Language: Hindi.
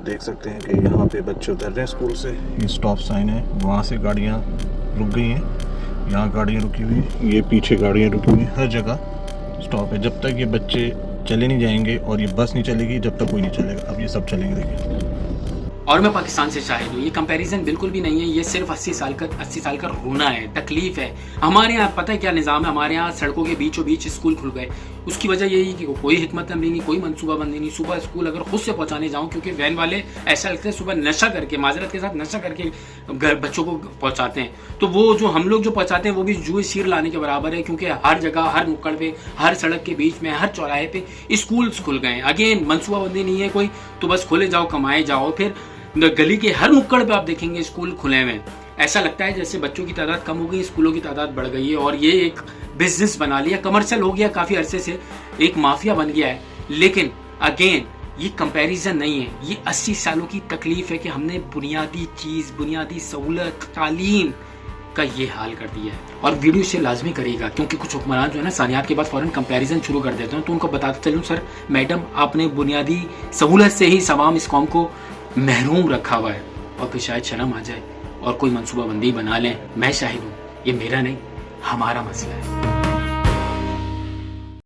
देख सकते हैं कि यहाँ पे बच्चे उतर रहे हैं स्कूल से। ये स्टॉप साइन है, वहाँ से गाड़ियाँ रुक गई हैं, यहाँ गाड़ियाँ रुकी हुई, ये पीछे गाड़ियाँ रुकी हुई, हर जगह स्टॉप है। जब तक ये बच्चे चले नहीं जाएंगे और ये बस नहीं चलेगी, जब तक कोई नहीं चलेगा। अब ये सब चलेंगे, देखिए। और मैं पाकिस्तान से शाहिद हूँ। ये कंपैरिजन बिल्कुल भी नहीं है, ये सिर्फ 80 साल का रोना है, तकलीफ है। हमारे यहाँ पता है क्या निज़ाम है, हमारे यहाँ सड़कों के बीचों बीच स्कूल खुल गए। उसकी वजह यही कि कोई हिकमत अमली नहीं, कोई मनसूबाबंदी नहीं। सुबह स्कूल अगर खुद से पहुँचाने जाऊँ, क्योंकि वैन वाले ऐसा लगता है सुबह नशा करके, माजरत के साथ नशा करके घर बच्चों को पहुँचाते हैं, तो वो जो हम लोग जो पहुँचाते हैं वो भी जुए सीर लाने के बराबर है। क्योंकि हर जगह, हर नुक्कड़ पे, हर सड़क के बीच में, हर चौराहे पे स्कूल्स खुल गए हैं। अगेन मनसूबाबंदी नहीं है कोई, तो बस खोले जाओ, कमाए जाओ। फिर गली के हर नुक्कड़ पे आप देखेंगे स्कूल खुले हुए। ऐसा लगता है जैसे बच्चों की तादाद कम हो गई, स्कूलों की तादाद बढ़ गई है, और ये एक बिजनेस बना लिया, कमर्शियल हो गया काफ़ी अरसे से, एक माफिया बन गया है। लेकिन अगेन ये कंपैरिजन नहीं है, ये 80 सालों की तकलीफ है कि हमने बुनियादी चीज़, बुनियादी सहूलत, तालीम का ये हाल कर दिया है। और वीडियो से लाजमी करेगा, क्योंकि कुछ हुक्मरान जो है ना सानियात के बाद फ़ौरन कंपैरिजन शुरू कर देते हैं। तो उनको बताते चलूँ, सर मैडम आपने बुनियादी सहूलत से ही तमाम इस कौम को महरूम रखा हुआ है, और फिर शायद शर्म आ जाए और कोई मनसूबाबंदी बना लें। मैं शाहिद हूँ, ये मेरा नहीं, हमारा मसला है।